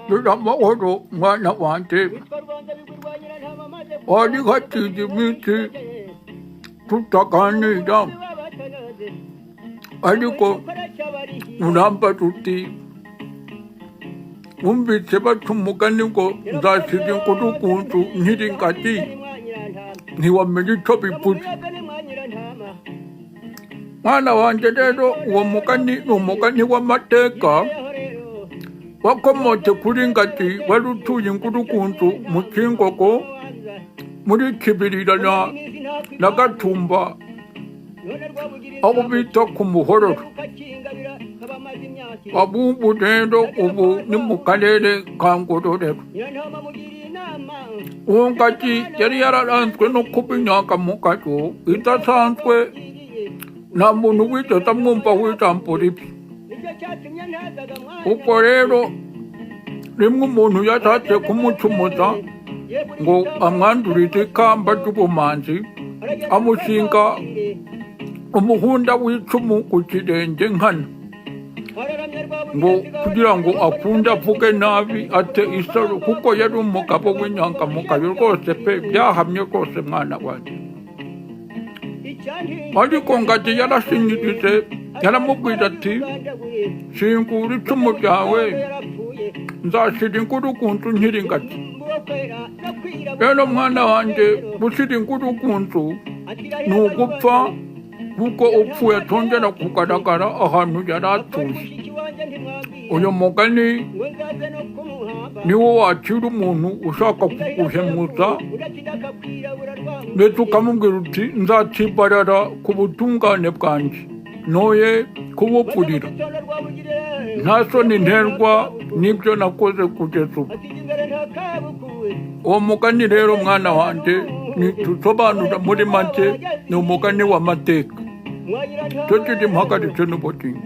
biramahoro mwana wanje wari hasize iminsi tutaganira ariko urambaza uti wumvise baca umugani ngo nzasiga inkurugunzu nkiri ingagi ntiwamenya icyo bivuze mwana wanjye rero uwo mugani ni umugani w'amateka wakomotse kuri ingagi wari utuye inkurugunzu mu Kingogo muri Kibirira na Gatumba aho bita ku Muhororo. Abubu rero ubu ni mu karere ka Ngororero. Uwo ngagi yari yararanzwe no kuba inyangamugayo idasanzwe, nta muntu wigeze amwumva w'ijambo ribi. Ubwo rero rimwe umuntu yashatse kumucumuza ngo amwandurize ikamba ry'ubumanzi, amushinga umuhunda w'icumu ku kirenge nkana, ngo kugira ngo akunde avuge nabi ate isaro, kuko yari umugabo w'inyangamugayo rwose pe, byahamye rwose mwana wanjye. Ariko ngagi yarashinyirije, yaramubwira ati shingura icumu ryawe nzashira inkurugunzu nkiri ingagi. Rero mwana wanjye gushira inkurugunzu ni ugupfa, kuko upfuye atongera kugaragara ahantu yari atuye. Uyu mugani niwo wakira umuntu ushaka kuguhemuza, ndetse ukamubwira uti nzatsibarara ku butungane bwanjye noye kubupfurira, nta soni nterwa n'ibyo nakoze kugeza ubu. Uwo mugani rero mwana wanjye nitusobanura muri make ni umugani w'amateka, cyo kiri mpagaritse n'ubugingo.